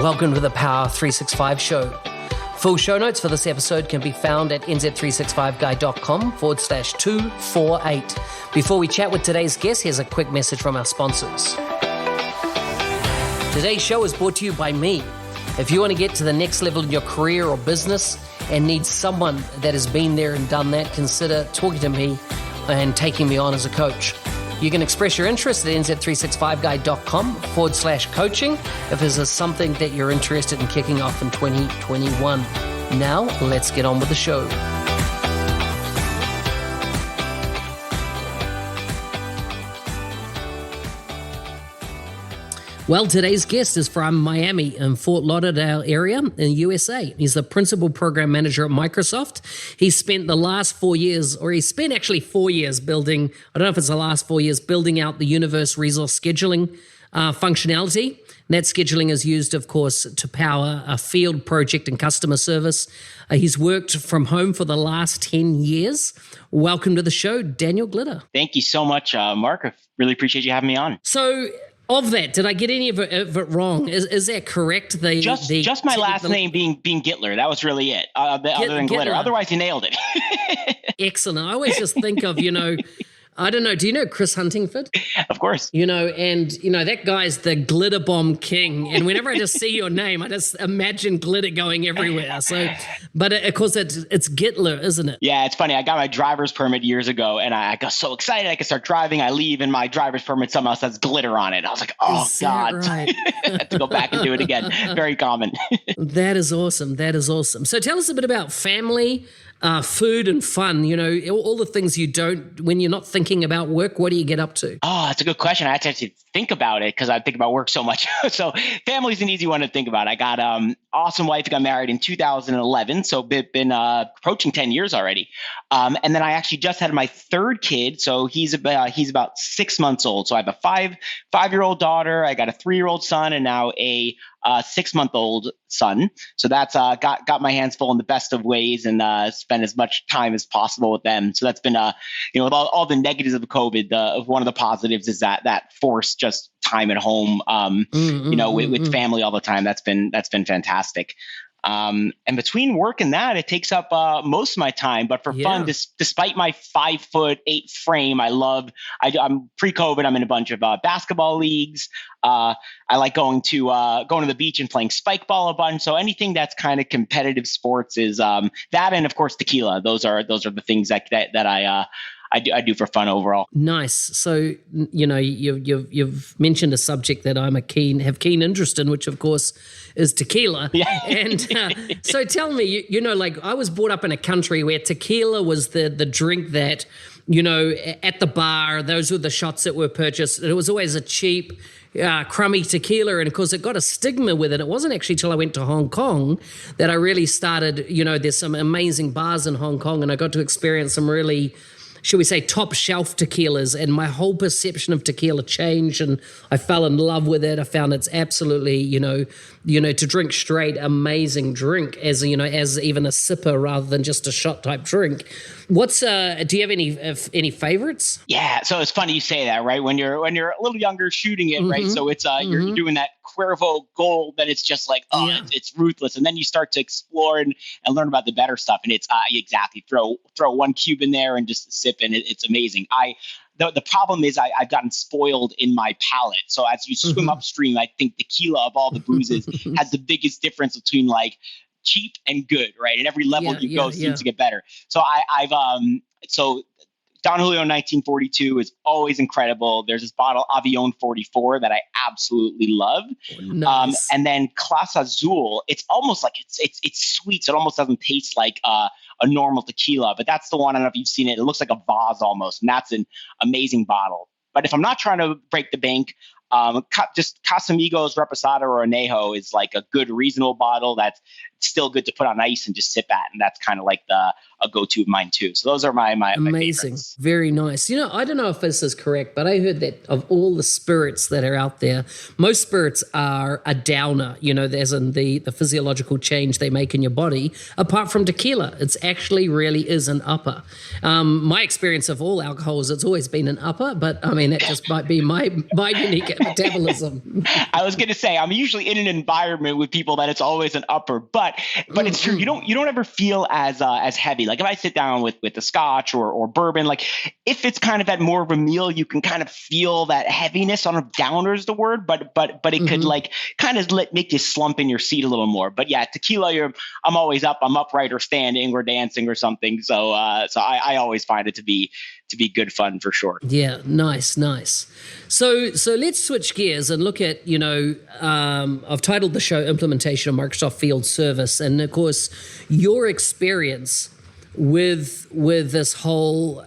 Welcome to the Power 365 Show. Full show notes for this episode can be found at nz365guy.com/248. Before we chat with today's guest, here's a quick message from our sponsors. Today's show is brought to you by me. If you want to get to the next level in your career or business and need someone that has been there and done that, consider talking to me and taking me on as a coach. You can express your interest at nz365guy.com/coaching if this is something that you're interested in kicking off in 2021. Now, let's get on with the show. Well, today's guest is from Miami in Fort Lauderdale area in USA. He's the principal program manager at Microsoft. He spent the last 4 years, or he spent actually 4 years building, I don't know if it's the last 4 years, building out the universe resource scheduling functionality. And that scheduling is used, of course, to power a field project and customer service. He's worked from home for the last 10 years. Welcome to the show, Daniel Gittler. Thank you so much, Mark. I really appreciate you having me on. So, of that, did I get any of it wrong? Is that correct? Just my last name being Gittler. That was really it. Other than Glitter. Otherwise, you nailed it. Excellent. I always just think of, I don't know. Do you know Chris Huntingford? Of course. That guy's the glitter bomb king. And whenever I just see your name, I just imagine glitter going everywhere. So, but of course, it's Gittler, isn't it? Yeah, it's funny. I got my driver's permit years ago, and I got so excited I could start driving. I leave, and my driver's permit somehow says glitter on it. I was like, oh, God. Right? I have to go back and do it again. Very common. That is awesome. So tell us a bit about family, food and fun, all the things you don't, when you're not thinking about work, what do you get up to? Oh, that's a good question. I had to actually think about it because I think about work so much. So family's an easy one to think about. I got awesome wife. I got married in 2011. So been approaching 10 years already. And then I actually just had my third kid. So he's about 6 months old. So I have a five-year-old daughter. I got a 3-year-old son and now a 6-month-old son. So that's got my hands full in the best of ways and spend as much time as possible with them. So that's been with all the negatives of COVID, one of the positives is that forced just time at home with family all the time. That's been fantastic. And between work and that, it takes up most of my time. But for fun, despite my 5'8" frame, I'm pre-COVID. I'm in a bunch of basketball leagues. I like going to the beach and playing spike ball a bunch. So anything that's kind of competitive sports is that, and of course tequila. Those are the things that I do for fun overall. Nice. So, you've mentioned a subject that have keen interest in, which of course is tequila. Yeah. And so tell me, I was brought up in a country where tequila was the drink that, at the bar, those were the shots that were purchased. It was always a cheap, crummy tequila. And of course, it got a stigma with it. It wasn't actually till I went to Hong Kong that I really started, there's some amazing bars in Hong Kong and I got to experience some really, should we say, top shelf tequilas, and my whole perception of tequila changed and I fell in love with it. I found it's absolutely, to drink straight, amazing drink as even a sipper rather than just a shot type drink. Do you have any favorites? Yeah. So it's funny you say that, right? When you're a little younger shooting it, right? So it's, you're doing that Cuervo Gold, then it's just like, it's ruthless. And then you start to explore and learn about the better stuff. And it's exactly throw one cube in there and just sip and it's amazing. The problem is I've gotten spoiled in my palate. So as you swim upstream, I think tequila of all the boozes has the biggest difference between like cheap and good, right? And every level you go seems to get better. So so Don Julio 1942 is always incredible. There's this bottle Avion 44 that I absolutely love. Nice. And then Clase Azul, it's almost like it's sweet. So it almost doesn't taste like a normal tequila, but that's the one. I don't know if you've seen it. It looks like a vase almost, and that's an amazing bottle. But if I'm not trying to break the bank, just Casamigos, Reposado, or Anejo is like a good, reasonable bottle that's still good to put on ice and just sip at. And that's kind of like a go-to of mine too. So those are my amazing. favorites. Very nice. I don't know if this is correct, but I heard that of all the spirits that are out there, most spirits are a downer, as in the physiological change they make in your body. Apart from tequila, it's actually really is an upper. My experience of all alcohols, it's always been an upper, but I mean, that just might be my unique metabolism. I was going to say, I'm usually in an environment with people that it's always an upper, but it's true. You don't ever feel as heavy. Like if I sit down with a scotch or bourbon, like if it's kind of at more of a meal, you can kind of feel that heaviness. I don't know if downer is the word, but it could like kind of make you slump in your seat a little more. But yeah, tequila, I'm always up. I'm upright or standing or dancing or something. So I always find it to be good fun for sure. Yeah, nice. So let's switch gears and look at, I've titled the show Implementation of Microsoft Field Service. And of course, your experience with this whole,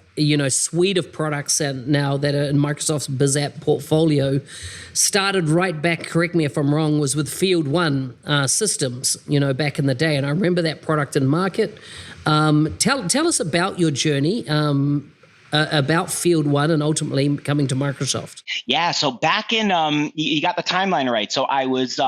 suite of products and now that are in Microsoft's BizApp portfolio started right back, correct me if I'm wrong, was with FieldOne systems, back in the day. And I remember that product in market. Tell us about your journey, about FieldOne and ultimately coming to Microsoft. Yeah. So back in, you got the timeline right. So I was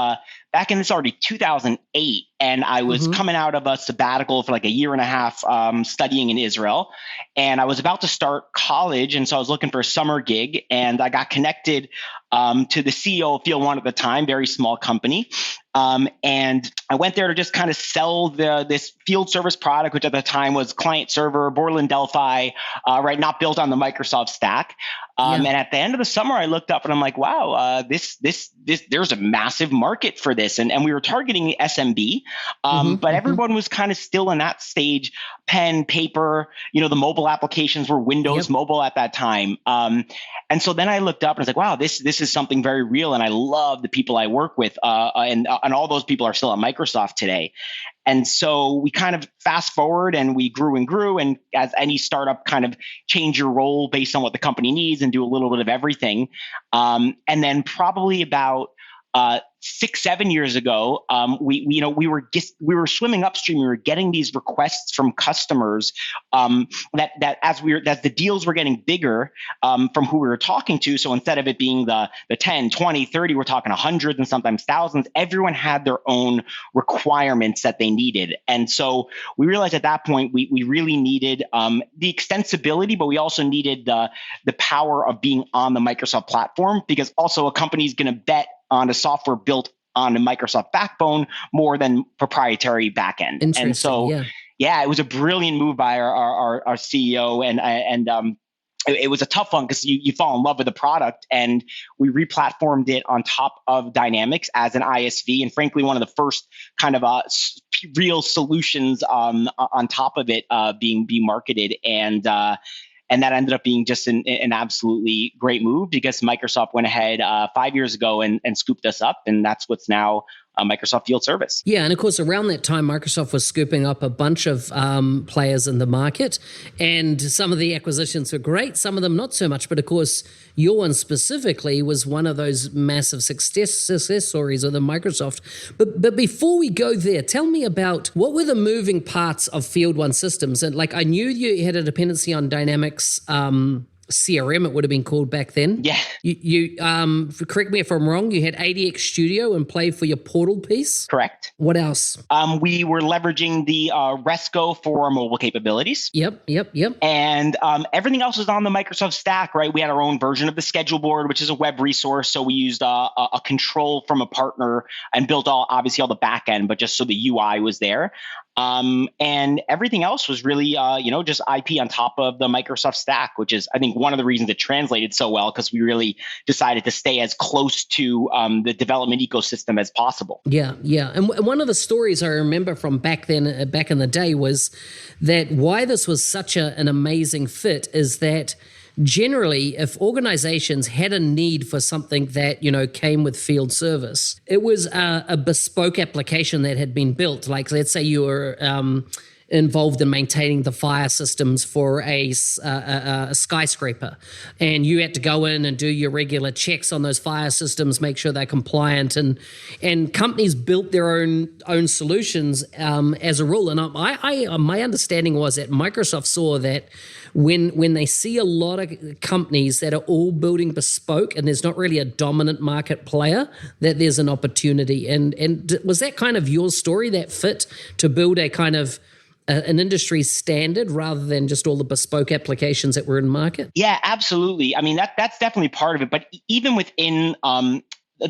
back in this already 2008, and I was coming out of a sabbatical for like a year and a half studying in Israel. And I was about to start college. And so I was looking for a summer gig, and I got connected to the CEO of FieldOne at the time, very small company. And I went there to just kind of sell this field service product, which at the time was client server, Borland Delphi, right? Not built on the Microsoft stack. And at the end of the summer, I looked up and I'm like, wow, this there's a massive market for this. And we were targeting SMB, but everyone was kind of still in that stage, pen, paper, the mobile applications were Windows Mobile at that time. And so then I looked up and I was like, wow, this is something very real. And I love the people I work with. And all those people are still at Microsoft today. And so we kind of fast forward and we grew and grew. And as any startup, kind of change your role based on what the company needs and do a little bit of everything. And then probably about 6-7 years ago, we were swimming upstream. We were getting these requests from customers that as the deals were getting bigger from who we were talking to. So instead of it being the 10, 20, 30, we're talking hundreds and sometimes thousands. Everyone had their own requirements that they needed, and so we realized at that point we really needed the extensibility, but we also needed the power of being on the Microsoft platform, because also a company is going to bet on a software built on a Microsoft backbone more than proprietary backend. And so, it was a brilliant move by our CEO, and it was a tough one because you fall in love with the product, and we replatformed it on top of Dynamics as an ISV, and frankly, one of the first kind of real solutions on top of it being marketed. And that ended up being just an absolutely great move, because Microsoft went ahead 5 years ago and scooped us up. And that's what's now Microsoft Field Service. Yeah, and of course, around that time, Microsoft was scooping up a bunch of players in the market. And some of the acquisitions were great, some of them not so much. But of course, your one specifically was one of those massive success stories of the Microsoft. But before we go there, tell me about what were the moving parts of FieldOne systems. And like, I knew you had a dependency on Dynamics CRM, it would have been called back then. Yeah. You correct me if I'm wrong, you had ADX Studio and Play for your portal piece? Correct. What else? We were leveraging the Resco for our mobile capabilities. Yep. And everything else was on the Microsoft stack, right? We had our own version of the schedule board, which is a web resource. So we used a control from a partner and built obviously all the back end, but just so the UI was there. And everything else was really, just IP on top of the Microsoft stack, which is, I think, one of the reasons it translated so well, because we really decided to stay as close to the development ecosystem as possible. Yeah. And one of the stories I remember from back then, back in the day, was that why this was such an amazing fit is that generally, if organizations had a need for something that, came with field service, it was a bespoke application that had been built. Like, let's say you were involved in maintaining the fire systems for a skyscraper, and you had to go in and do your regular checks on those fire systems, make sure they're compliant, and companies built their own solutions as a rule. And my understanding was that Microsoft saw that when they see a lot of companies that are all building bespoke and there's not really a dominant market player, that there's an opportunity. And was that kind of your story, that fit to build a kind of an industry standard rather than just all the bespoke applications that were in market? Yeah, absolutely. I mean, that's definitely part of it. But even within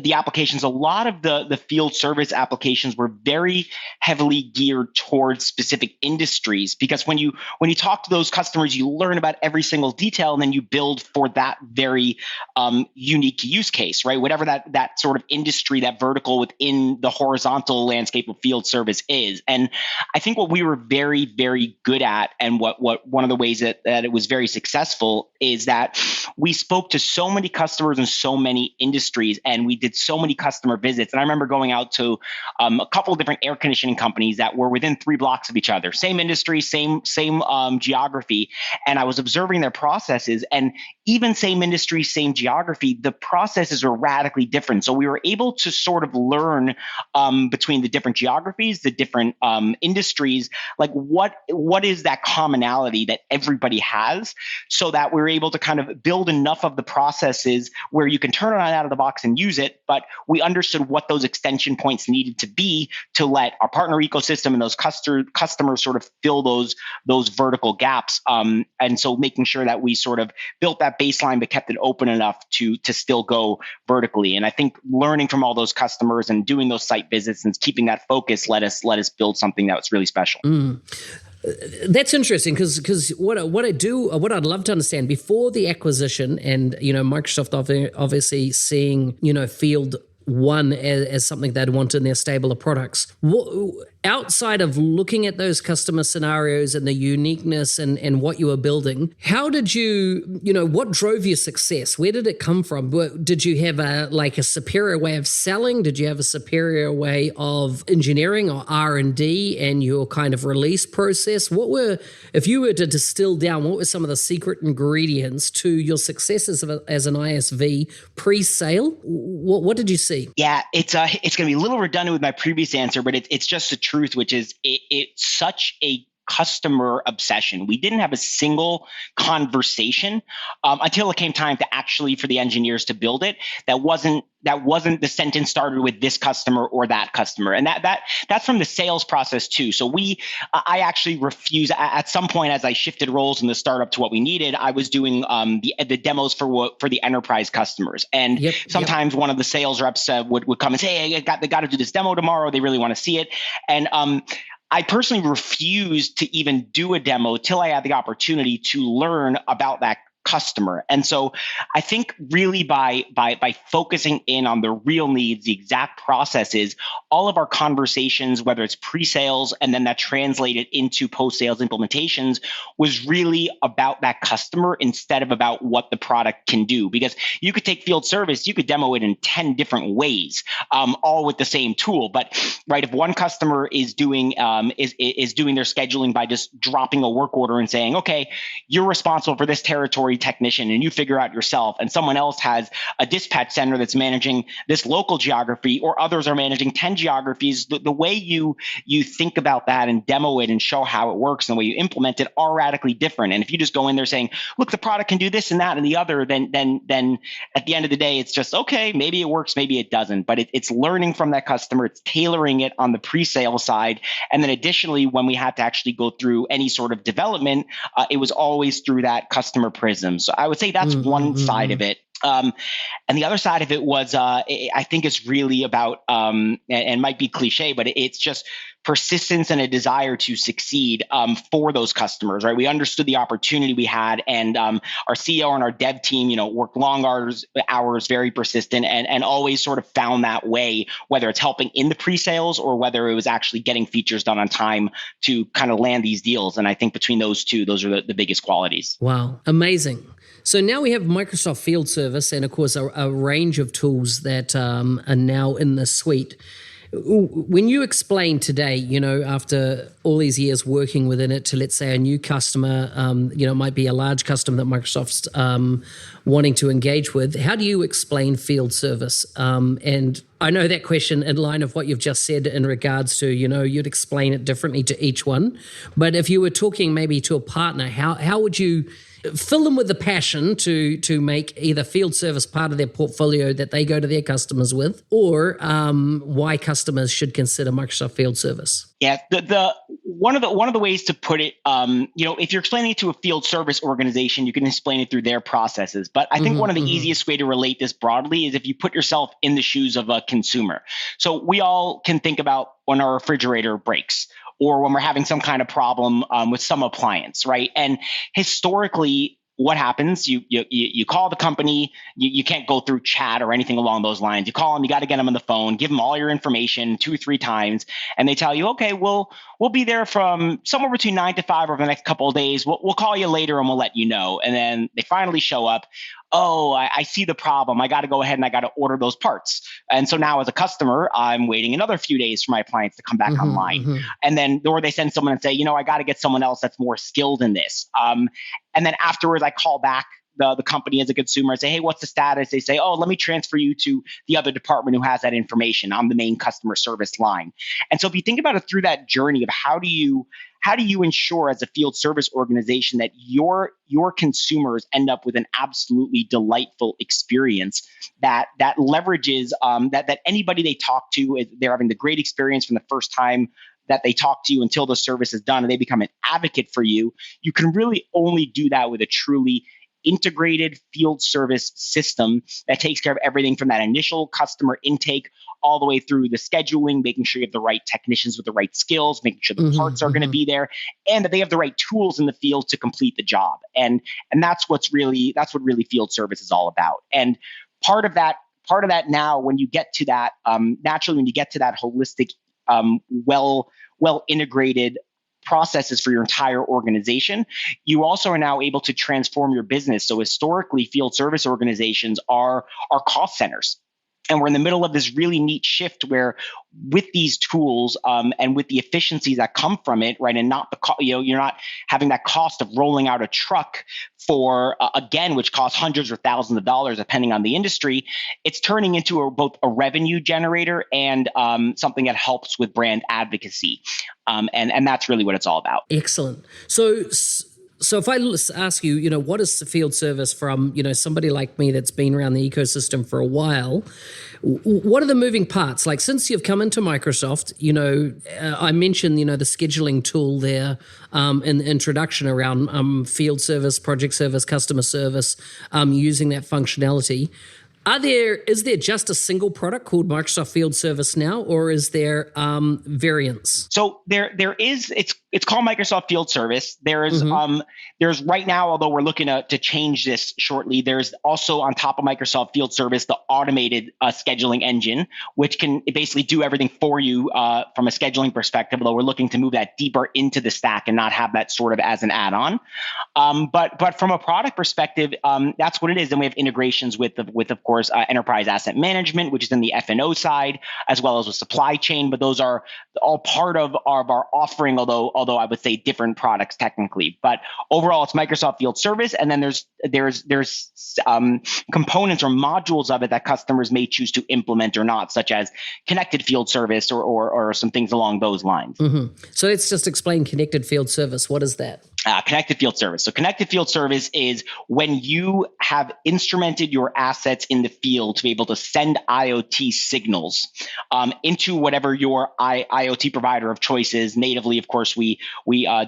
the applications, a lot of the field service applications were very heavily geared towards specific industries, because when you talk to those customers, you learn about every single detail, and then you build for that very unique use case, right? Whatever that sort of industry, that vertical within the horizontal landscape of field service is. And I think what we were very, very good at, and what one of the ways that it was very successful, is that we spoke to so many customers in so many industries, and we did so many customer visits. And I remember going out to a couple of different air conditioning companies that were within 3 blocks of each other, same industry, same geography. And I was observing their processes, and even same industry, same geography, the processes are radically different. So we were able to sort of learn between the different geographies, the different industries, like what is that commonality that everybody has, so that we're able to kind of build enough of the processes where you can turn it on out of the box and use it. But we understood what those extension points needed to be to let our partner ecosystem and those customers sort of fill those vertical gaps. And so making sure that we sort of built that baseline but kept it open enough to still go vertically. And I think learning from all those customers and doing those site visits and keeping that focus let us build something that was really special. That's interesting, because what I'd love to understand, before the acquisition, and Microsoft obviously seeing FieldOne as something they'd want in their stable of products. Outside of looking at those customer scenarios and the uniqueness and what you were building, how did what drove your success? Where did it come from? Did you have a superior way of selling? Did you have a superior way of engineering or R&D and your kind of release process? If you were to distill down, what were some of the secret ingredients to your successes as an ISV pre-sale? What did you see? Yeah, it's going to be a little redundant with my previous answer, but it's just the truth, which is it's such a customer obsession. We didn't have a single conversation until it came time to actually for the engineers to build it. That wasn't the sentence started with this customer or that customer, and that's from the sales process too. So I actually refuse at some point, as I shifted roles in the startup to what we needed. I was doing the demos for the enterprise customers, and sometimes one of the sales reps would come and say, "Hey, they got to do this demo tomorrow. They really want to see it," and I personally refused to even do a demo till I had the opportunity to learn about that customer. And so I think really by focusing in on the real needs, the exact processes, all of our conversations, whether it's pre-sales and then that translated into post-sales implementations, was really about that customer instead of about what the product can do. Because you could take field service, you could demo it in 10 different ways, all with the same tool. But right, if one customer is doing is doing their scheduling by just dropping a work order and saying, okay, you're responsible for this territory technician and you figure out yourself, and someone else has a dispatch center that's managing this local geography, or others are managing 10 geographies, the way you think about that and demo it and show how it works and the way you implement it are radically different. And if you just go in there saying, look, the product can do this and that and the other, then at the end of the day, it's just, okay, maybe it works, maybe it doesn't. But it's learning from that customer, it's tailoring it on the pre-sale side. And then additionally, when we had to actually go through any sort of development, it was always through that customer prism. So I would say that's one side of it. And the other side of it was, I think it's really about, and might be cliche, but it's just persistence and a desire to succeed for those customers, right? We understood the opportunity we had, and our CEO and our dev team, worked long hours, very persistent, and always sort of found that way, whether it's helping in the pre-sales or whether it was actually getting features done on time to kind of land these deals. And I think between those two, those are the biggest qualities. Wow, amazing. So now we have Microsoft Field Service and, of course, a range of tools that are now in the suite. When you explain today, after all these years working within it to, let's say, a new customer, it might be a large customer that Microsoft's wanting to engage with, how do you explain field service? And I know that question in line of what you've just said in regards to, you'd explain it differently to each one. But if you were talking maybe to a partner, how would you fill them with the passion to make either field service part of their portfolio that they go to their customers with, or why customers should consider Microsoft Field Service? Yeah, the one of the ways to put it, if you're explaining it to a field service organization, you can explain it through their processes. But I think one of the easiest way to relate this broadly is if you put yourself in the shoes of a consumer. So we all can think about when our refrigerator breaks, or when we're having some kind of problem with some appliance, right? And historically, what happens? You call the company. You can't go through chat or anything along those lines. You call them. You got to get them on the phone. Give them all your information 2 or 3 times, and they tell you, okay, we'll be there from somewhere between 9 to 5 over the next couple of days. We'll call you later and we'll let you know. And then they finally show up. Oh, I see the problem. I got to go ahead and I got to order those parts. And so now as a customer, I'm waiting another few days for my appliance to come back online. And then, or they send someone and say, I got to get someone else that's more skilled in this. And then afterwards I call back the company as a consumer and say, hey, what's the status? They say, oh, let me transfer you to the other department who has that information on the main customer service line. And so if you think about it through that journey of how do you ensure as a field service organization that your consumers end up with an absolutely delightful experience that leverages that anybody they talk to, they're having the great experience from the first time that they talk to you until the service is done and they become an advocate for you. You can really only do that with a truly integrated field service system that takes care of everything from that initial customer intake all the way through the scheduling, making sure you have the right technicians with the right skills, making sure the parts are going to be there, and that they have the right tools in the field to complete the job. And that's what really field service is all about. And part of that now, when you get to that, naturally, when you get to that holistic, well integrated processes for your entire organization, you also are now able to transform your business. So historically, field service organizations are cost centers. And we're in the middle of this really neat shift where with these tools and with the efficiencies that come from it, right, and not you're not having that cost of rolling out a truck for, again, which costs hundreds or thousands of dollars depending on the industry, it's turning into both a revenue generator and something that helps with brand advocacy. And that's really what it's all about. Excellent. So if I ask you, what is the field service from, somebody like me that's been around the ecosystem for a while, what are the moving parts? Like since you've come into Microsoft, I mentioned, the scheduling tool there in the introduction around field service, project service, customer service, using that functionality. Is there just a single product called Microsoft Field Service now, or is there variants? So there is. It's called Microsoft Field Service. There's right now, although we're looking to change this shortly, there's also on top of Microsoft Field Service the automated scheduling engine, which can basically do everything for you from a scheduling perspective. Although we're looking to move that deeper into the stack and not have that sort of as an add-on. But from a product perspective, that's what it is. And we have integrations with of course enterprise asset management, which is in the F&O side, as well as with supply chain. But those are all part of our offering, although I would say different products technically. But overall, it's Microsoft Field Service, and then there's components or modules of it that customers may choose to implement or not, such as connected field service or some things along those lines. So let's just explain connected field service. What is that? Connected field service. So connected field service is when you have instrumented your assets in the field to be able to send IoT signals into whatever your IoT provider of choice is. Natively, of course, we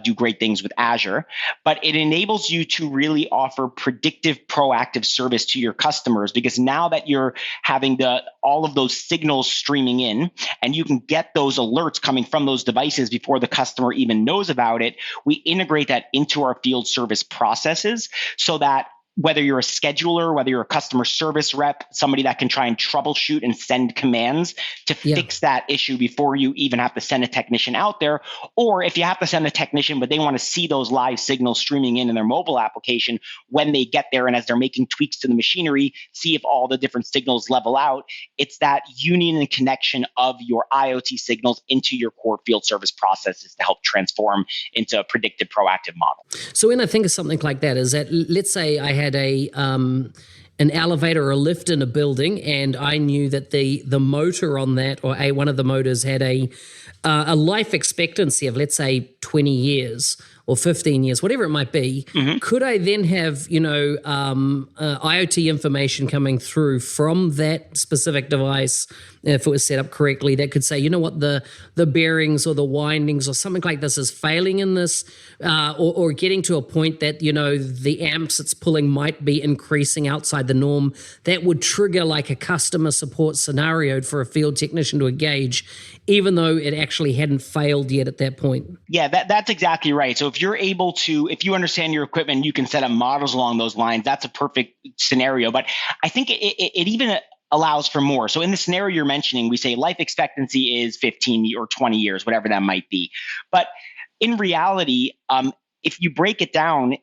do great things with Azure, but it enables you to really offer predictive, proactive service to your customers, because now that you're having all of those signals streaming in and you can get those alerts coming from those devices before the customer even knows about it, we integrate that into our field service processes so that whether you're a scheduler, whether you're a customer service rep, somebody that can try and troubleshoot and send commands to fix that issue before you even have to send a technician out there. Or if you have to send a technician, but they want to see those live signals streaming in their mobile application when they get there, and as they're making tweaks to the machinery, see if all the different signals level out. It's that union and connection of your IoT signals into your core field service processes to help transform into a predictive, proactive model. So when I think of something like that, is that, let's say I had an elevator or a lift in a building, and I knew that the motor on that, or one of the motors, had a life expectancy of, let's say, 20 years or 15 years, whatever it might be. Mm-hmm. Could I then have, IoT information coming through from that specific device, if it was set up correctly, that could say, you know what, the bearings or the windings or something like this is failing in this, or getting to a point that, the amps it's pulling might be increasing outside the norm, that would trigger like a customer support scenario for a field technician to engage, even though it actually hadn't failed yet at that point. Yeah, that's exactly right. So if you understand your equipment, you can set up models along those lines. That's a perfect scenario. But I think it even allows for more. So in the scenario you're mentioning, we say life expectancy is 15 or 20 years, whatever that might be. But in reality, if you break it down,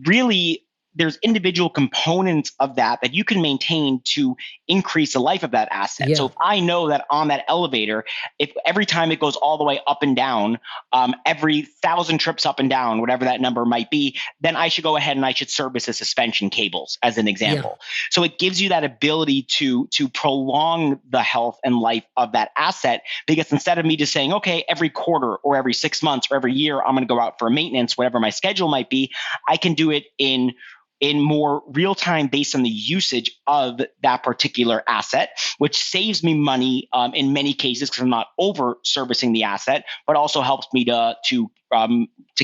really, there's individual components of that you can maintain to increase the life of that asset. Yeah. So if I know that on that elevator, if every time it goes all the way up and down, every 1,000 trips up and down, whatever that number might be, then I should go ahead and I should service the suspension cables as an example. Yeah. So it gives you that ability to prolong the health and life of that asset, because instead of me just saying, okay, every quarter or every 6 months or every year, I'm going to go out for a maintenance, whatever my schedule might be, I can do it in more real time based on the usage of that particular asset, which saves me money in many cases because I'm not over servicing the asset, but also helps me to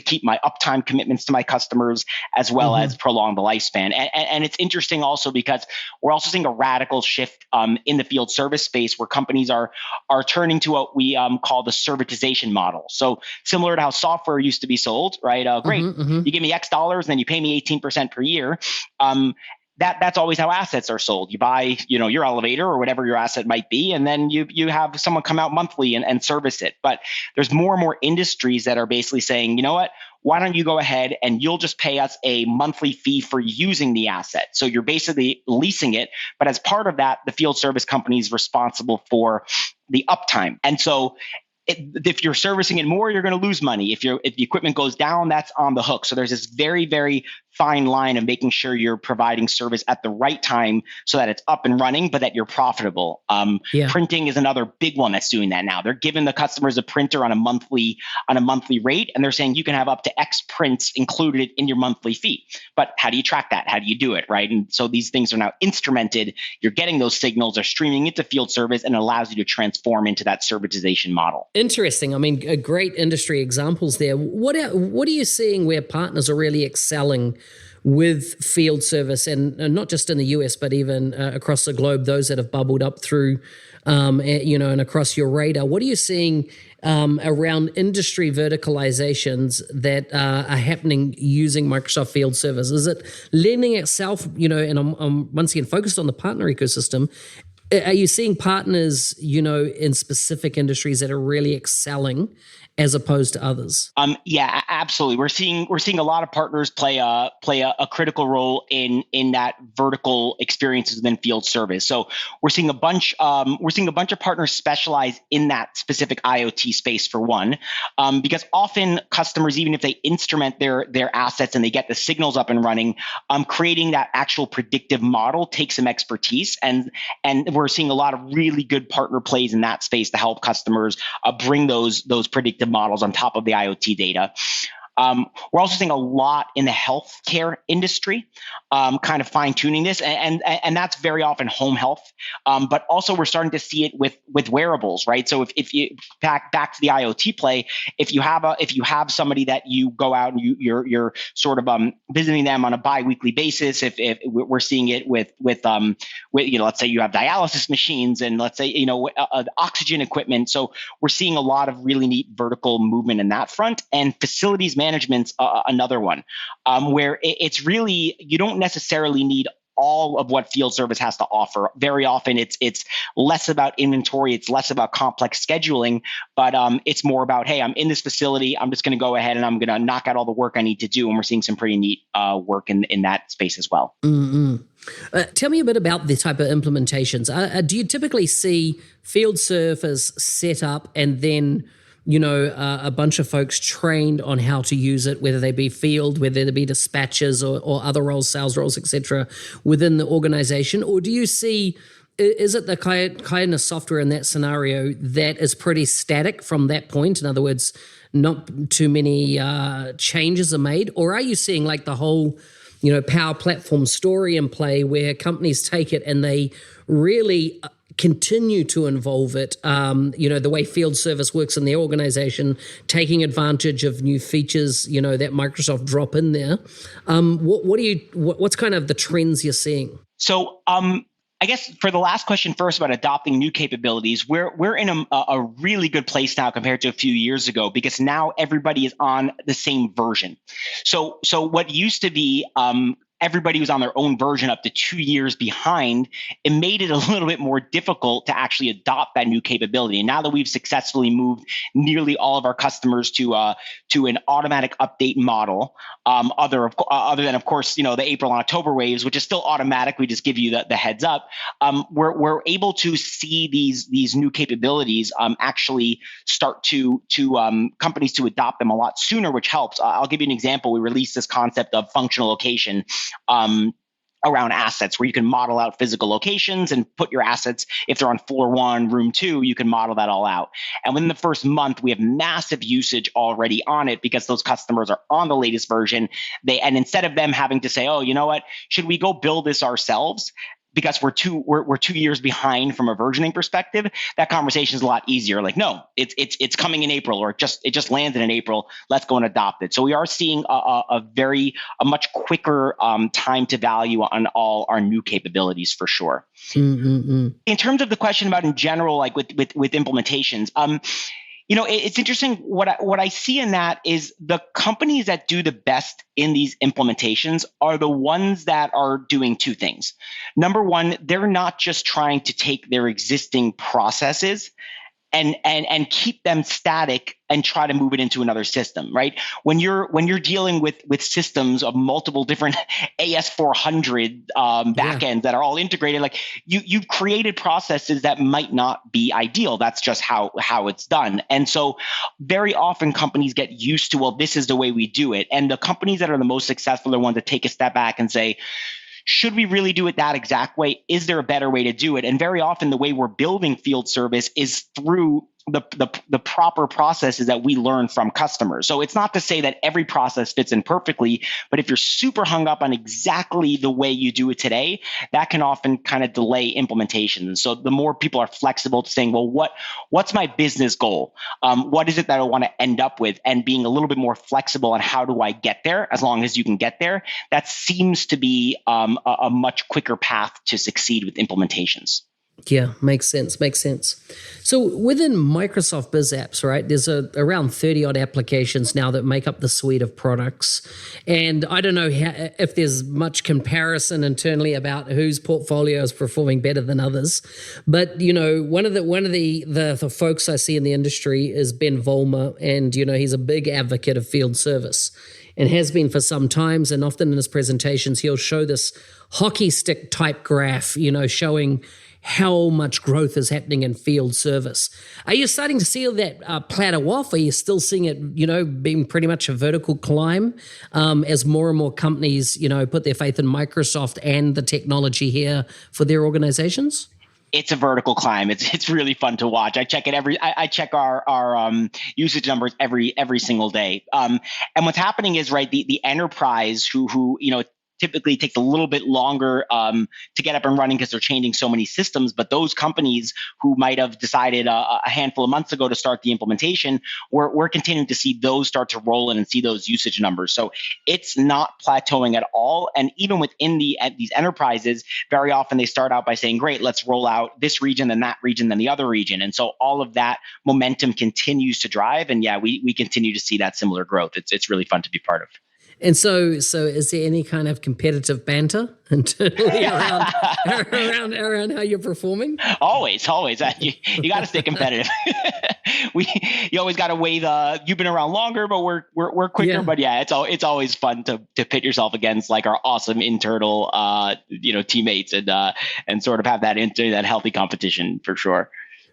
keep my uptime commitments to my customers, as well as prolong the lifespan. And it's interesting also because we're also seeing a radical shift in the field service space, where companies are turning to what we call the servitization model. So similar to how software used to be sold, right? Great, you give me X dollars and then you pay me 18% per year. That's always how assets are sold. You buy, your elevator or whatever your asset might be, and then you have someone come out monthly and service it. But there's more and more industries that are basically saying, you know what, why don't you go ahead and you'll just pay us a monthly fee for using the asset. So you're basically leasing it, but as part of that, the field service company is responsible for the uptime. And so if you're servicing it more, you're going to lose money. If the equipment goes down, that's on the hook. So there's this very, very fine line of making sure you're providing service at the right time so that it's up and running, but that you're profitable. Printing is another big one that's doing that now. They're giving the customers a printer on a monthly rate, and they're saying you can have up to X prints included in your monthly fee. But how do you track that? How do you do it, right? And so these things are now instrumented. You're getting those signals, they're streaming into field service, and it allows you to transform into that servitization model. Interesting. I mean, great industry examples there. What are you seeing where partners are really excelling with field service, and not just in the US, but even across the globe, those that have bubbled up through, and across your radar? What are you seeing around industry verticalizations that are happening using Microsoft Field Service? Is it lending itself, and I'm once again focused on the partner ecosystem. Are you seeing partners, in specific industries that are really excelling as opposed to others? Yeah, absolutely. We're seeing a lot of partners play a critical role in that vertical experiences within field service. So we're seeing a bunch of partners specialize in that specific IoT space for one, because often customers, even if they instrument their assets and they get the signals up and running, creating that actual predictive model takes some expertise, and we're seeing a lot of really good partner plays in that space to help customers bring those predictive models on top of the IoT data. We're also seeing a lot in the healthcare industry, kind of fine tuning this, and that's very often home health. But also we're starting to see it with wearables, right? So if you back to the IoT play, if you have somebody that you go out and you're sort of visiting them on a biweekly basis, if we're seeing it with let's say you have dialysis machines and let's say oxygen equipment. So we're seeing a lot of really neat vertical movement in that front, and facilities management management's another one, where it's really, you don't necessarily need all of what field service has to offer. Very often it's less about inventory, it's less about complex scheduling, but it's more about, hey, I'm in this facility, I'm just going to go ahead and I'm going to knock out all the work I need to do. And we're seeing some pretty neat work in that space as well. Mm-hmm. Tell me a bit about the type of implementations. Do you typically see field service set up and then a bunch of folks trained on how to use it, whether they be field, whether they be dispatchers or other roles, sales roles, etc., within the organization? Or do you see, is it the kind of software in that scenario that is pretty static from that point? In other words, not too many changes are made? Or are you seeing like the whole Power Platform story in play where companies take it and they really continue to involve it, the way field service works in their organization, taking advantage of new features, that Microsoft drop in there. What's kind of the trends you're seeing? So, I guess for the last question first about adopting new capabilities, we're in a really good place now compared to a few years ago, because now everybody is on the same version. So what used to be everybody was on their own version up to 2 years behind, it made it a little bit more difficult to actually adopt that new capability. And now that we've successfully moved nearly all of our customers to an automatic update model, other than, of course, the April and October waves, which is still automatic, we just give you the heads up, we're able to see these new capabilities actually start to companies to adopt them a lot sooner, which helps. I'll give you an example. We released this concept of functional location around assets, where you can model out physical locations and put your assets, if they're on floor 1, room 2, you can model that all out. And within the first month, we have massive usage already on it because those customers are on the latest version. And instead of them having to say, oh, you know what, should we go build this ourselves? Because we're 2 years behind from a versioning perspective, that conversation is a lot easier. Like, no, it's coming in April, or it just landed in April. Let's go and adopt it. So we are seeing a much quicker time to value on all our new capabilities for sure. Mm-hmm. In terms of the question about in general, like with implementations, it's interesting. What I see in that is the companies that do the best in these implementations are the ones that are doing 2 things. Number one, they're not just trying to take their existing processes and keep them static and try to move it into another system, right? When you're dealing with systems of multiple different AS400 backends that are all integrated, like you've created processes that might not be ideal. That's just how it's done. And so very often companies get used to, well, this is the way we do it. And the companies that are the most successful are ones that take a step back and say, should we really do it that exact way? Is there a better way to do it? And very often the way we're building field service is through the proper processes that we learn from customers. So it's not to say that every process fits in perfectly, but if you're super hung up on exactly the way you do it today, that can often kind of delay implementation. And so the more people are flexible to saying, well, what's my business goal? What is it that I want to end up with? And being a little bit more flexible on how do I get there, as long as you can get there, that seems to be a much quicker path to succeed with implementations. Yeah, makes sense. So within Microsoft Biz Apps, right, there's around 30 odd applications now that make up the suite of products. And I don't know if there's much comparison internally about whose portfolio is performing better than others. But, one of the folks I see in the industry is Ben Vollmer, and, he's a big advocate of field service and has been for some times. And often in his presentations, he'll show this hockey stick type graph, showing how much growth is happening in field service. Are you starting to see that plateau off? Are you still seeing it, being pretty much a vertical climb as more and more companies, put their faith in Microsoft and the technology here for their organizations? It's a vertical climb. It's really fun to watch. I check it I check our usage numbers every single day. And what's happening is, right, the enterprise who typically takes a little bit longer to get up and running because they're changing so many systems. But those companies who might have decided a handful of months ago to start the implementation, we're continuing to see those start to roll in and see those usage numbers. So it's not plateauing at all. And even within these enterprises, very often they start out by saying, great, let's roll out this region, then that region, then the other region. And so all of that momentum continues to drive. And yeah, we continue to see that similar growth. It's really fun to be part of. And so is there any kind of competitive banter internally around how you're performing? Always. You got to stay competitive. You always got to weigh you've been around longer, but we're quicker. Yeah. But yeah, it's always fun to pit yourself against like our awesome internal teammates and sort of have that healthy competition for sure.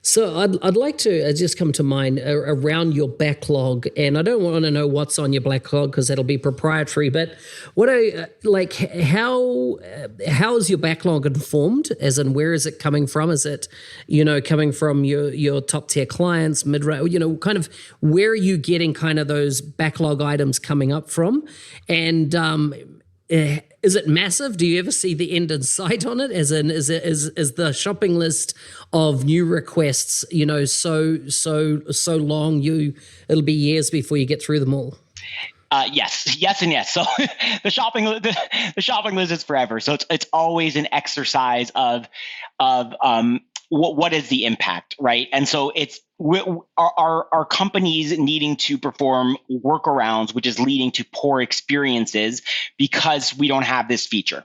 So I'd like to just come to mind around your backlog, and I don't want to know what's on your backlog because that'll be proprietary. But how is your backlog informed? As in, where is it coming from? Is it coming from your top tier clients, mid-range? Kind of where are you getting kind of those backlog items coming up from? And is it massive? Do you ever see the end in sight on it? As in, is the shopping list of new requests, so long? It'll be years before you get through them all. Yes, and yes. So the shopping list is forever. So it's always an exercise of what is the impact, right? And so it's our companies needing to perform workarounds, which is leading to poor experiences because we don't have this feature.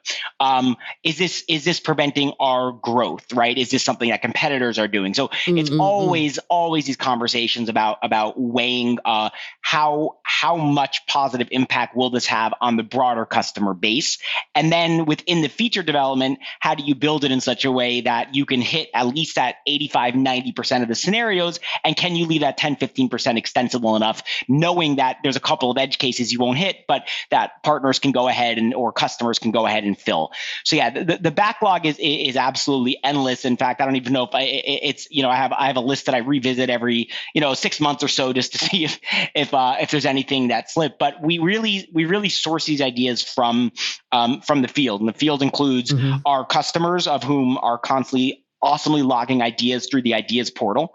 Is this preventing our growth, right? Is this something that competitors are doing? So it's always these conversations about weighing how much positive impact will this have on the broader customer base, and then within the feature development, how do you build it in such a way that you can hit at least at 85-90% of the scenarios? And can you leave that 10-15% extensible enough, knowing that there's a couple of edge cases you won't hit, but that partners can go ahead or customers can go ahead and fill. So yeah, the backlog is absolutely endless. In fact, I don't even know if I have a list that I revisit every 6 months or so just to see if there's anything that slipped. But we really source these ideas from the field, and the field includes our customers, of whom are constantly awesomely logging ideas through the ideas portal.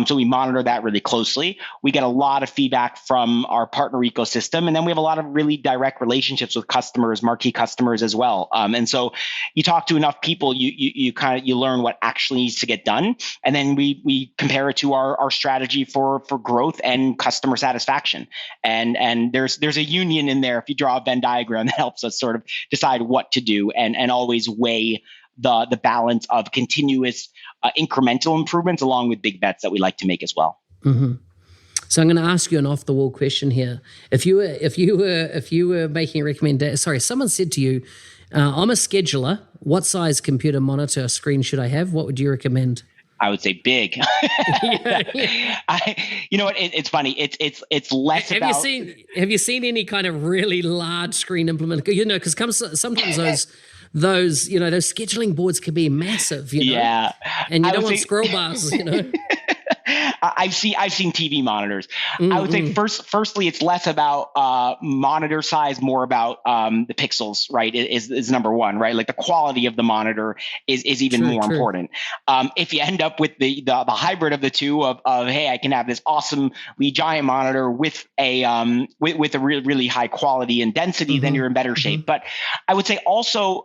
So we monitor that really closely. We get a lot of feedback from our partner ecosystem. And then we have a lot of really direct relationships with customers, marquee customers as well. And so you talk to enough people, you learn what actually needs to get done. And then we compare it to our strategy for growth and customer satisfaction. And there's a union in there. If you draw a Venn diagram, that helps us sort of decide what to do and always weigh the balance of continuous incremental improvements along with big bets that we like to make as well. Mm-hmm. So I'm going to ask you an off the wall question here. If you were making a recommendation, someone said to you, I'm a scheduler. What size computer monitor screen should I have? What would you recommend? I would say big. You know what? It's funny. It's less have about. Have you seen any kind of really large screen implement? Because sometimes those scheduling boards can be massive. Yeah, and you don't want scroll bars. I've seen TV monitors. I would say firstly, it's less about monitor size, more about the pixels. Right, is number one. Right, like the quality of the monitor is even more important. If you end up with the hybrid of the two of hey, I can have this awesomely giant monitor with a really high quality and density, then you're in better shape. But I would say also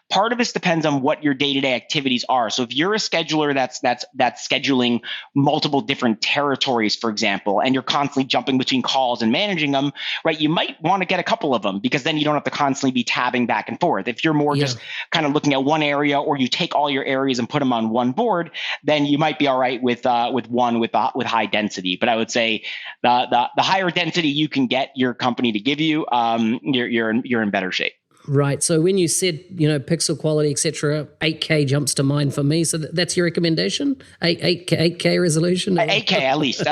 part of this depends on what your day-to-day activities are. So if you're a scheduler that's scheduling multiple different territories, for example, and you're constantly jumping between calls and managing them, right? You might want to get a couple of them because then you don't have to constantly be tabbing back and forth. If you're more just kind of looking at one area, or you take all your areas and put them on one board, then you might be all right with one with high density. But I would say the higher density you can get your company to give you, you're in better shape. Right. So when you said, pixel quality, et cetera, 8K jumps to mind for me. So that's your recommendation? 8K resolution? 8K at least.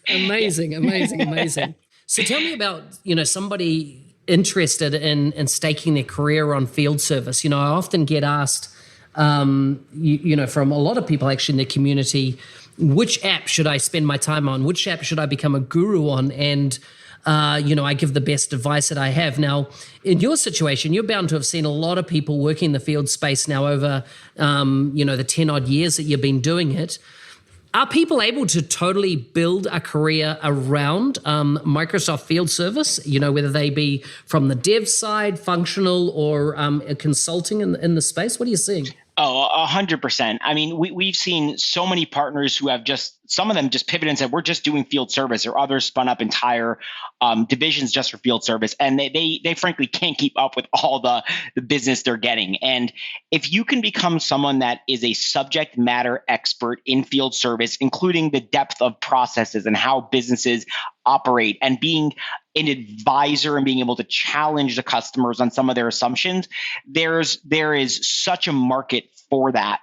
Amazing. So tell me about, somebody interested in staking their career on field service. I often get asked, from a lot of people actually in the community, which app should I spend my time on? Which app should I become a guru on? And I give the best advice that I have. Now, in your situation, you're bound to have seen a lot of people working in the field space now over, the 10 odd years that you've been doing it. Are people able to totally build a career around Microsoft Field Service, whether they be from the dev side, functional, or consulting in the space? What are you seeing? Oh, 100%. I mean, we've seen so many partners who have some of them just pivoted and said, we're just doing field service, or others spun up entire divisions just for field service. And they frankly can't keep up with all the business they're getting. And if you can become someone that is a subject matter expert in field service, including the depth of processes and how businesses operate, and being an advisor and being able to challenge the customers on some of their assumptions, there is such a market for that.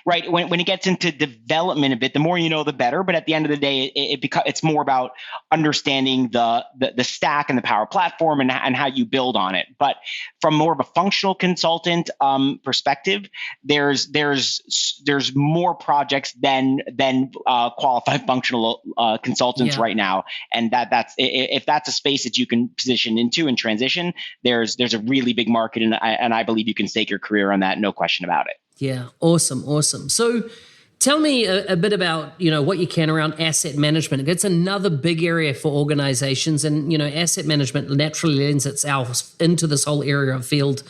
Right. When it gets into development a bit, the more you know, the better. But at the end of the day, it's more about understanding the stack and the Power Platform and how you build on it. But from more of a functional consultant perspective, there's more projects than qualified functional consultants right now. And that's if that's a space that you can position into and transition, there's a really big market, and I believe you can stake your career on that, no question about it. Yeah, awesome. So tell me a bit about, what you can around asset management. It's another big area for organizations, and, asset management naturally lends itself into this whole area of field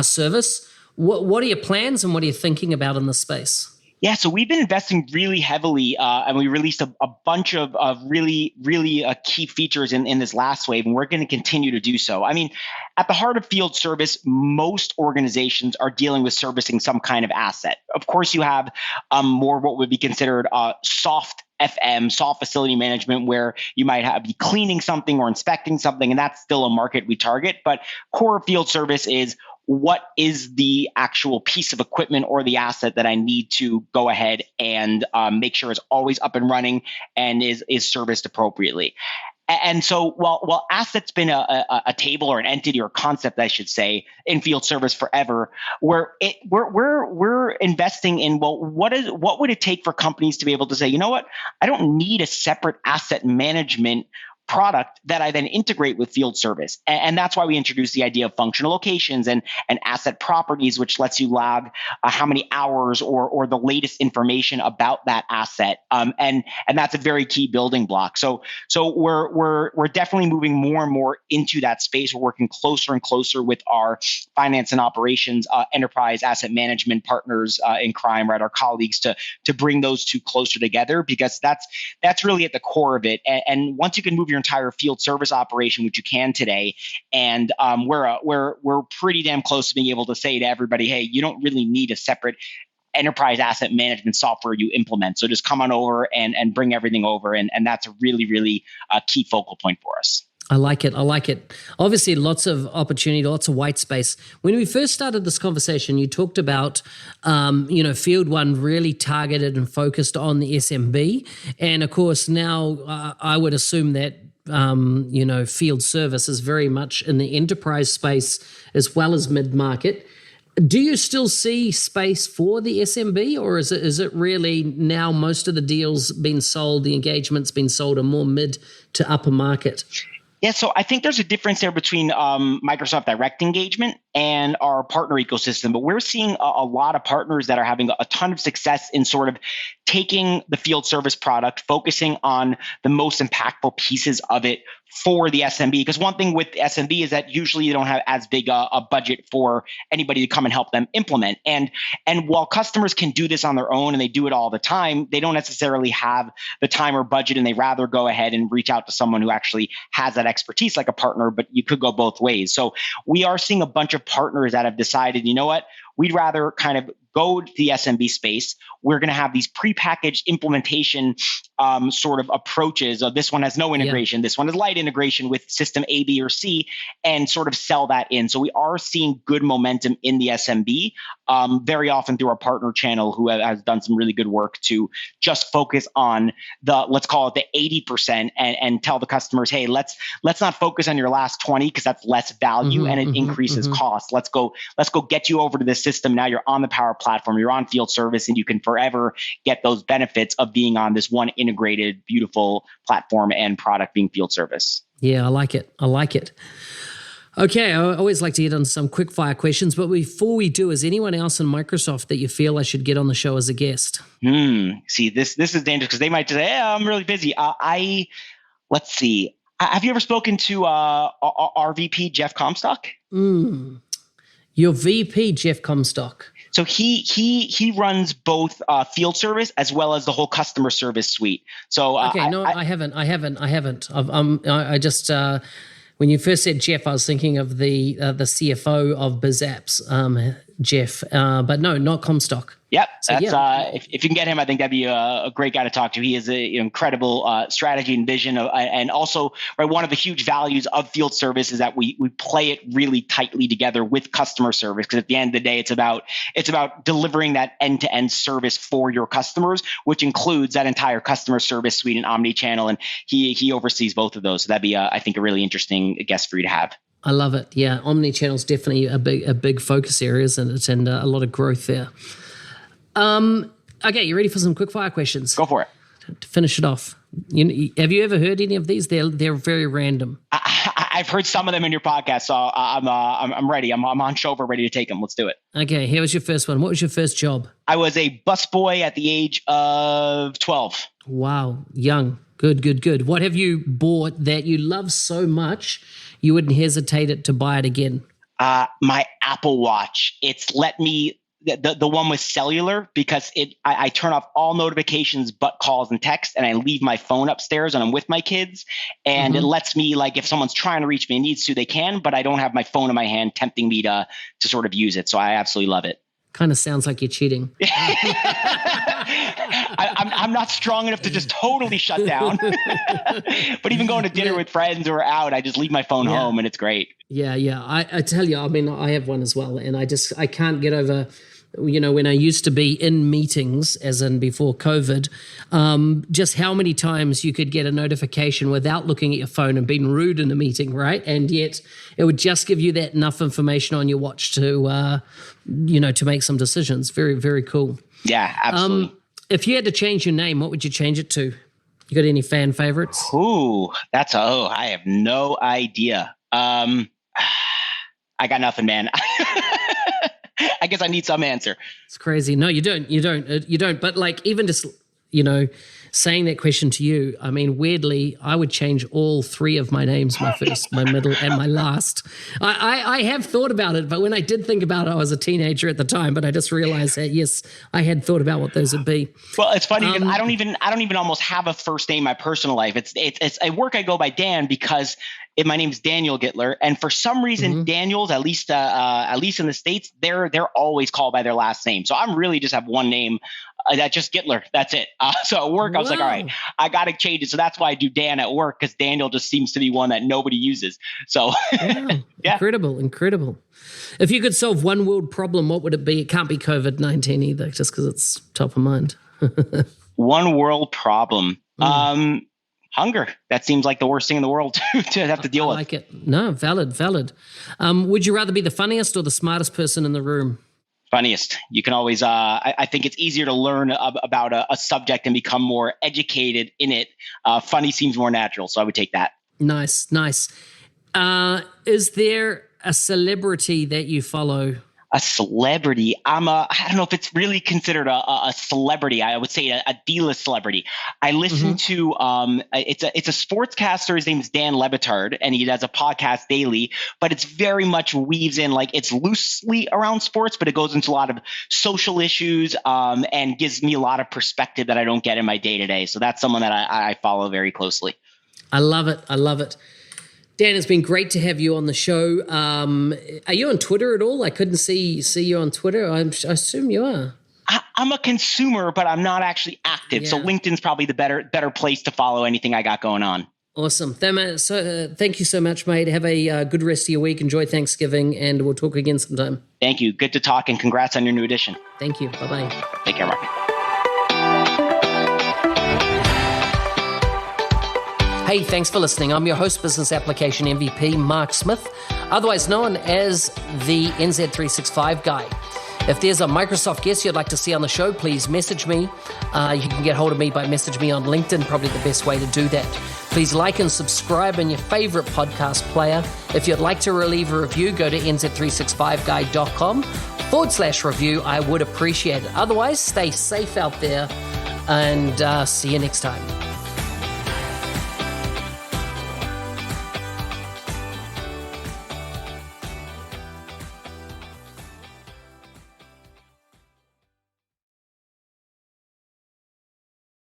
service. What are your plans and what are you thinking about in this space? Yeah, so we've been investing really heavily, and we released a bunch of really, really key features in this last wave, and we're going to continue to do so. I mean, at the heart of field service, most organizations are dealing with servicing some kind of asset. Of course, you have more what would be considered soft FM, soft facility management, where you might be cleaning something or inspecting something, and that's still a market we target. But core field service is, what is the actual piece of equipment or the asset that I need to go ahead and make sure is always up and running and is serviced appropriately. And so while asset's been a table or an entity or concept, I should say, in field service forever, we're investing in, what would it take for companies to be able to say, you know what, I don't need a separate asset management product that I then integrate with field service. And that's why we introduced the idea of functional locations and asset properties, which lets you log how many hours or the latest information about that asset. And that's a very key building block. So we're definitely moving more and more into that space. We're working closer and closer with our finance and operations, enterprise asset management partners in crime, right? Our colleagues to bring those two closer together, because that's really at the core of it. And once you can move your entire field service operation, which you can today, and we're pretty damn close to being able to say to everybody, hey, you don't really need a separate enterprise asset management software you implement. So just come on over and bring everything over, and that's a really, really key focal point for us. I like it. Obviously, lots of opportunity, lots of white space. When we first started this conversation, you talked about, FieldOne really targeted and focused on the SMB. And of course, now I would assume that, field service is very much in the enterprise space as well as mid-market. Do you still see space for the SMB, or is it really now most of the deals been sold, the engagements been sold are more mid to upper market? Yeah, so I think there's a difference there between Microsoft Direct engagement and our partner ecosystem. But we're seeing a lot of partners that are having a ton of success in sort of taking the field service product, focusing on the most impactful pieces of it for the SMB. Because one thing with SMB is that usually you don't have as big a budget for anybody to come and help them implement. And while customers can do this on their own and they do it all the time, they don't necessarily have the time or budget, and they rather go ahead and reach out to someone who actually has that expertise, like a partner. But you could go both ways. So we are seeing a bunch of partners that have decided, you know what, we'd rather kind of go to the SMB space. We're going to have these prepackaged implementation sort of approaches. This one has no integration. This one is light integration with system A, B, or C, and sort of sell that in. So we are seeing good momentum in the SMB, very often through our partner channel, who has done some really good work to just focus on let's call it the 80%, and tell the customers, hey, let's not focus on your last 20, because that's less value and it increases cost. Let's go get you over to this system. Now you're on the Power Platform, you're on field service, and you can forever get those benefits of being on this one integrated, beautiful platform and product being field service. Yeah, I like it. Okay, I always like to get on some quick fire questions, but before we do, is anyone else in Microsoft that you feel I should get on the show as a guest? See, this is dangerous because they might say, "Yeah, I'm really busy." Let's see. Have you ever spoken to our VP Jeff Comstock? Your VP Jeff Comstock. So he runs both field service as well as the whole customer service suite. So I haven't. I just when you first said Jeff, I was thinking of the CFO of BizApps, Jeff, but no, not Comstock. Yep, So, that's yeah. if you can get him, I think that'd be a great guy to talk to. He has an incredible strategy and vision, and also one of the huge values of field service is that we play it really tightly together with customer service, because at the end of the day, it's about delivering that end-to-end service for your customers, which includes that entire customer service suite and omni-channel, and he oversees both of those. So that'd be I think a really interesting guest for you to have. I love it. Yeah, omni-channel is definitely a big focus area, isn't it? And a lot of growth there. Okay, you ready for some quick fire questions? Go for it. To finish it off, have you ever heard any of these? They're very random. I've heard some of them in your podcast, so I'm ready. I'm on Shover, ready to take them. Let's do it. Okay, here was your first one. What was your first job? I was a busboy at the age of 12. Wow, young. Good. What have you bought that you love so much you wouldn't hesitate to buy it again? My Apple Watch. It's let me. The one with cellular, because I turn off all notifications but calls and text, and I leave my phone upstairs when I'm with my kids, and it lets me, like, if someone's trying to reach me and needs to, they can, but I don't have my phone in my hand tempting me to sort of use it. So I absolutely love it. Kind of sounds like you're cheating. I'm not strong enough to just totally shut down. But even going to dinner with friends or out, I just leave my phone home, and it's great. Yeah. I tell you, I mean, I have one as well, and I can't get over, when I used to be in meetings, as in before COVID, just how many times you could get a notification without looking at your phone and being rude in a meeting, right? And yet it would just give you that enough information on your watch to, to make some decisions. Very, very cool. Yeah, absolutely. If you had to change your name, what would you change it to? You got any fan favorites? Ooh, I have no idea. I got nothing, man. I guess I need some answer. It's crazy. No, you don't. But like, even just, saying that question to you, I mean, weirdly, I would change all three of my names, my first, my middle, and my last. I have thought about it, but when I did think about it, I was a teenager at the time, but I just realized that, yes, I had thought about what those would be. Well, it's funny because I don't even almost have a first name in my personal life. It's at work I go by Dan because my name's Daniel Gittler, and for some reason, Daniels, at least in the States, they're always called by their last name. So I'm really just have one name, that's just Gittler. That's it. So at work, I was like, all right, I got to change it. So that's why I do Dan at work, because Daniel just seems to be one that nobody uses. So yeah. Incredible. If you could solve one world problem, what would it be? It can't be COVID-19 either, just because it's top of mind. One world problem. Hunger. That seems like the worst thing in the world to have to deal with. I like it. No, valid. Would you rather be the funniest or the smartest person in the room? Funniest. You can always, I think it's easier to learn about a subject and become more educated in it. Funny seems more natural, so I would take that. Nice. Is there a celebrity that you follow? A celebrity. I don't know if it's really considered a celebrity. I would say a D-list celebrity. I listen to it's a sportscaster. His name is Dan Le Batard, and he does a podcast daily. But it's very much weaves in, like, it's loosely around sports, but it goes into a lot of social issues and gives me a lot of perspective that I don't get in my day to day. So that's someone that I follow very closely. I love it. Dan, it's been great to have you on the show. Are you on Twitter at all? I couldn't see you on Twitter. I assume you are. I'm a consumer, but I'm not actually active. Yeah. So LinkedIn's probably the better place to follow anything I got going on. Awesome. So thank you so much, mate. Have a good rest of your week. Enjoy Thanksgiving, and we'll talk again sometime. Thank you. Good to talk, and congrats on your new edition. Thank you. Bye-bye. Take care, Mark. Hey, thanks for listening. I'm your host, Business Application MVP, Mark Smith, otherwise known as the NZ365 guy. If there's a Microsoft guest you'd like to see on the show, please message me. You can get hold of me by messaging me on LinkedIn, probably the best way to do that. Please like and subscribe in your favorite podcast player. If you'd like to leave a review, go to nz365guide.com/review. I would appreciate it. Otherwise, stay safe out there and see you next time.